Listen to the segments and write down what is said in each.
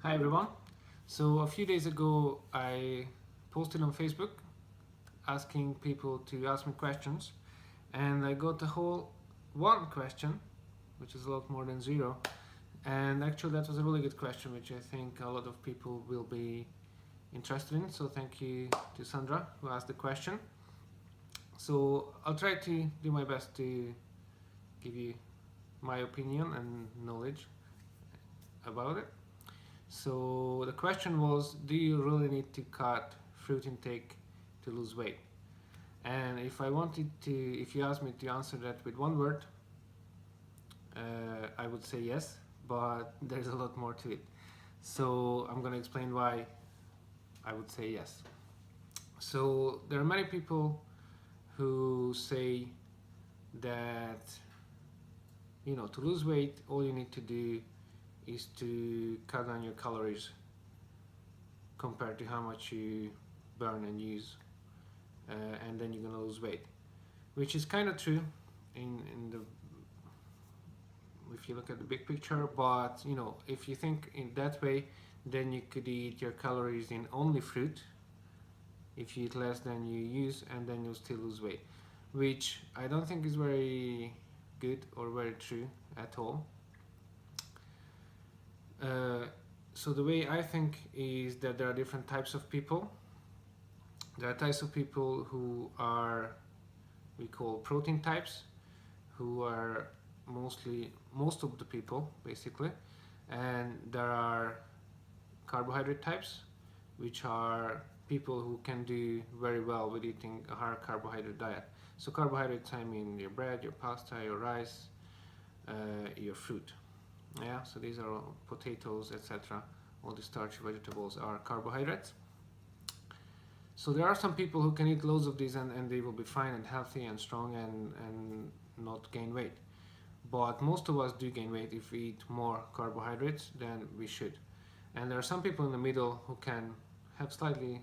Hi everyone. So a few days ago I posted on Facebook asking people to ask me questions, and I got a whole one question, which is a lot more than zero. And actually that was a really good question, which I think a lot of people will be interested in. So thank you to Sandra who asked the question. So I'll try to do my best to give you my opinion and knowledge about it. So the question was, do you really need to cut fruit intake to lose weight? And if you asked me to answer that with one word, I would say yes, but there's a lot more to it. So I'm going to explain why I would say yes. So there are many people who say that, to lose weight, all you need to do is to cut down your calories compared to how much you burn and use, and then you're gonna lose weight, which is kind of true in the if you look at the big picture. But if you think in that way, then you could eat your calories in only fruit if you eat less than you use, and then you'll still lose weight, which I don't think is very good or very true at all. So the way I think is that there are different types of people. There are types of people who we call protein types, who are most of the people basically, and there are carbohydrate types, which are people who can do very well with eating a higher carbohydrate diet. So carbohydrates, I mean your bread, your pasta, your rice, your fruit. Yeah, so these are all potatoes, etc. All the starchy vegetables are carbohydrates. So there are some people who can eat loads of these and they will be fine and healthy and strong and not gain weight. But most of us do gain weight if we eat more carbohydrates than we should. And there are some people in the middle who can have slightly,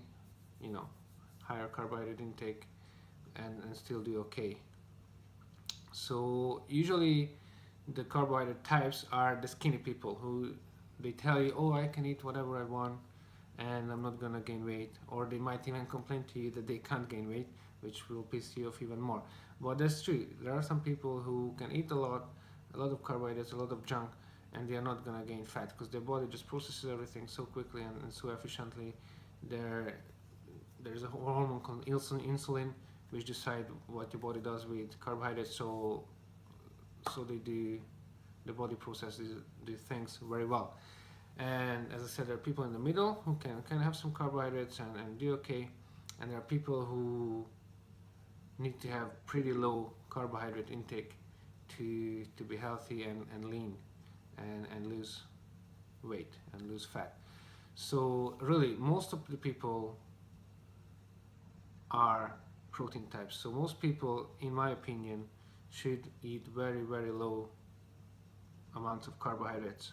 higher carbohydrate intake and still do okay. So usually the carbohydrate types are the skinny people who they tell you, oh, I can eat whatever I want and I'm not gonna gain weight, or they might even complain to you that they can't gain weight, which will piss you off even more. But that's true. There are some people who can eat a lot of carbohydrates, a lot of junk, and they are not gonna gain fat because their body just processes everything so quickly and so efficiently. There's a hormone called insulin, which decide what your body does with carbohydrates. So the body processes the things very well. And as I said, there are people in the middle who can have some carbohydrates and do okay, and there are people who need to have pretty low carbohydrate intake to be healthy and lean and lose weight and lose fat. So really most of the people are protein types. So most people, in my opinion, should eat very, very low amounts of carbohydrates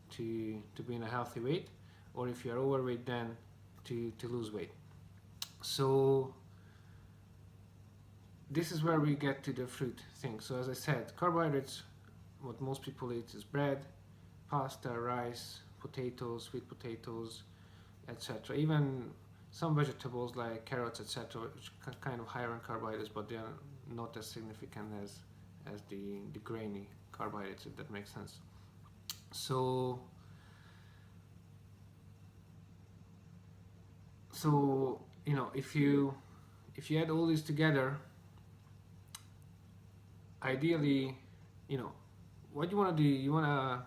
to be in a healthy weight, or if you're overweight, then to lose weight. So this is where we get to the fruit thing. So as I said, carbohydrates, what most people eat is bread, pasta, rice, potatoes, sweet potatoes, etc. Even some vegetables like carrots, etc., which are kind of higher in carbohydrates, but they are not as significant as the grainy carbohydrates, if that makes sense. So if you add all these together, ideally, what you want to do, you want to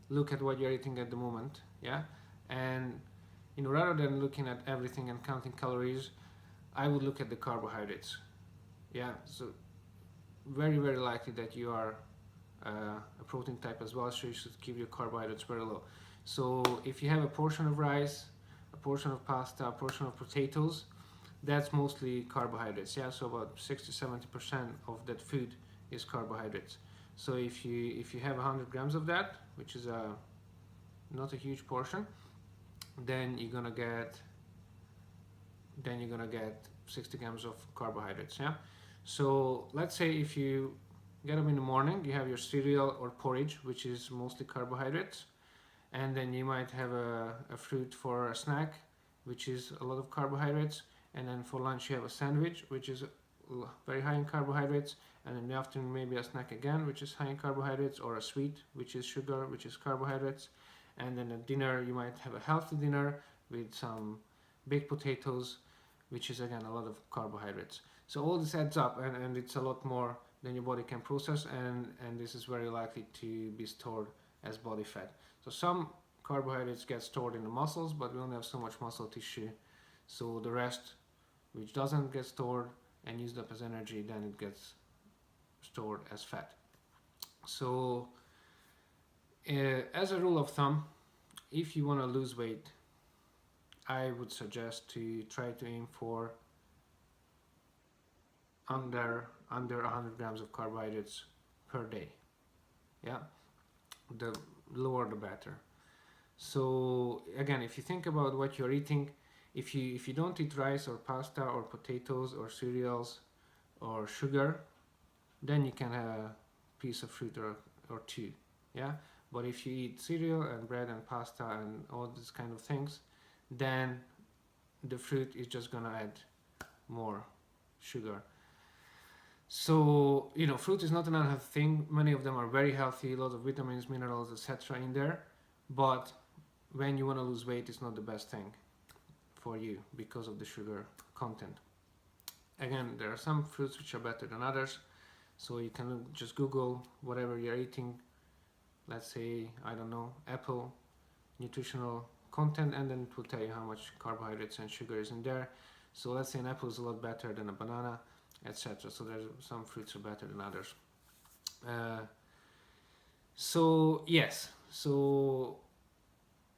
look at what you're eating at the moment, yeah, and rather than looking at everything and counting calories, I would look at the carbohydrates. Yeah, so very, very likely that you are a protein type as well, so you should keep your carbohydrates very low. So if you have a portion of rice, a portion of pasta, a portion of potatoes, that's mostly carbohydrates. Yeah, so about 60-70% of that food is carbohydrates. So if you have 100 grams of that, which is not a huge portion, then you're gonna get 60 grams of carbohydrates. Yeah. So let's say if you get up in the morning, you have your cereal or porridge, which is mostly carbohydrates, and then you might have a fruit for a snack, which is a lot of carbohydrates, and then for lunch you have a sandwich, which is very high in carbohydrates, and in the afternoon maybe a snack again, which is high in carbohydrates, or a sweet, which is sugar, which is carbohydrates, and then at dinner you might have a healthy dinner with some baked potatoes, which is again a lot of carbohydrates. So all this adds up, and it's a lot more than your body can process, and this is very likely to be stored as body fat. So some carbohydrates get stored in the muscles, but we only have so much muscle tissue, so the rest, which doesn't get stored and used up as energy, then it gets stored as fat. So as a rule of thumb, if you want to lose weight, I would suggest to try to aim for under 100 grams of carbohydrates per day. Yeah, the lower the better. So again, if you think about what you're eating, if you don't eat rice or pasta or potatoes or cereals or sugar, then you can have a piece of fruit or two. Yeah, but if you eat cereal and bread and pasta and all these kind of things, then the fruit is just gonna add more sugar. So fruit is not an unhealthy thing. Many of them are very healthy, a lot of vitamins, minerals, etc. in there. But when you want to lose weight, it's not the best thing for you because of the sugar content. Again, there are some fruits which are better than others. So you can just Google whatever you're eating. Let's say, I don't know, apple, nutritional content, and then it will tell you how much carbohydrates and sugar is in there. So let's say an apple is a lot better than a banana, etc. So there's some fruits are better than others. So yes, so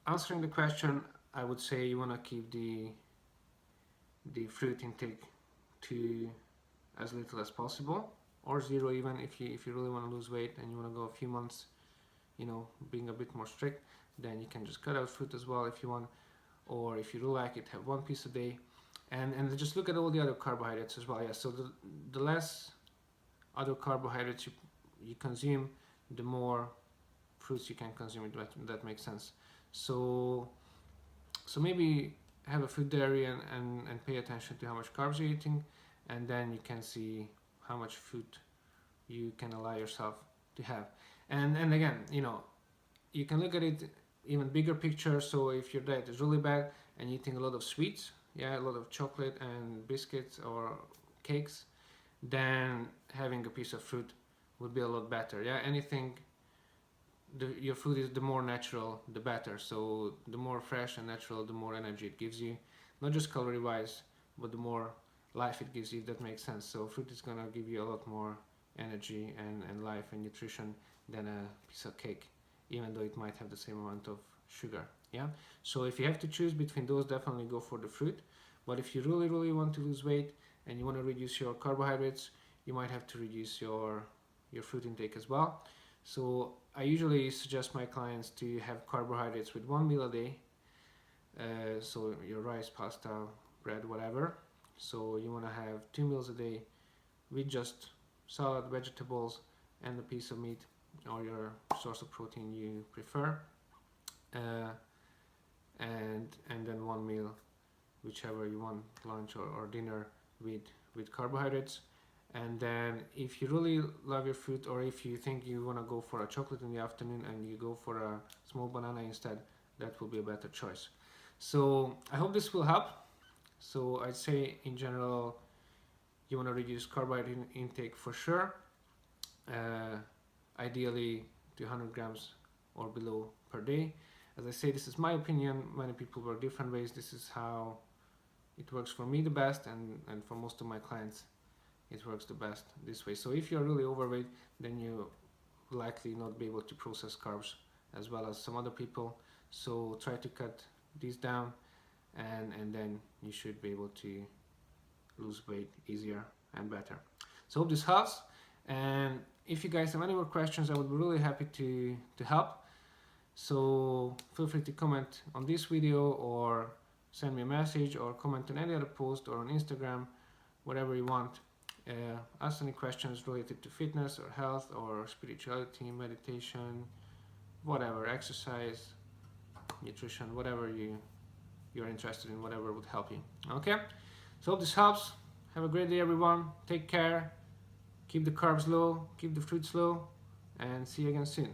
answering the question, I would say you want to keep the fruit intake to as little as possible, or zero even if you really want to lose weight and you want to go a few months, being a bit more strict, then you can just cut out fruit as well if you want, or if you really like it, have one piece a day. And just look at all the other carbohydrates as well. Yeah, so the less other carbohydrates you consume, the more fruits you can consume. That makes sense. So maybe have a food diary and pay attention to how much carbs you're eating, and then you can see how much food you can allow yourself to have. And again, you can look at it even bigger picture. So if your diet is really bad and you're eating a lot of sweets, a lot of chocolate and biscuits or cakes, then having a piece of fruit would be a lot better. Anything your food is, the more natural the better. So the more fresh and natural, the more energy it gives you, not just calorie wise, but the more life it gives you, if that makes sense. So fruit is gonna give you a lot more energy and life and nutrition than a piece of cake, even though it might have the same amount of sugar. So if you have to choose between those, definitely go for the fruit. But if you really want to lose weight and you want to reduce your carbohydrates, you might have to reduce your fruit intake as well. So I usually suggest my clients to have carbohydrates with one meal a day. So your rice, pasta, bread, whatever. So you want to have 2 meals a day with just salad, vegetables, and a piece of meat or your source of protein you prefer. And then one meal, whichever you want, lunch or dinner, with carbohydrates. And then if you really love your fruit, or if you think you want to go for a chocolate in the afternoon and you go for a small banana instead, that will be a better choice. So I hope this will help. So I'd say in general, you want to reduce carbohydrate intake for sure, ideally to 100 grams or below per day. As I say, this is my opinion. Many people work different ways. This is how it works for me the best, and for most of my clients it works the best this way. So if you're really overweight, then you likely not be able to process carbs as well as some other people. So try to cut these down, and then you should be able to lose weight easier and better. So hope this helps, and if you guys have any more questions, I would be really happy to help. So feel free to comment on this video, or send me a message, or comment on any other post, or on Instagram, whatever you want. Ask any questions related to fitness or health or spirituality, meditation, whatever, exercise, nutrition, whatever you're interested in, whatever would help you. Okay, so hope this helps. Have a great day, everyone. Take care. Keep the carbs low, keep the fruits low, and see you again soon.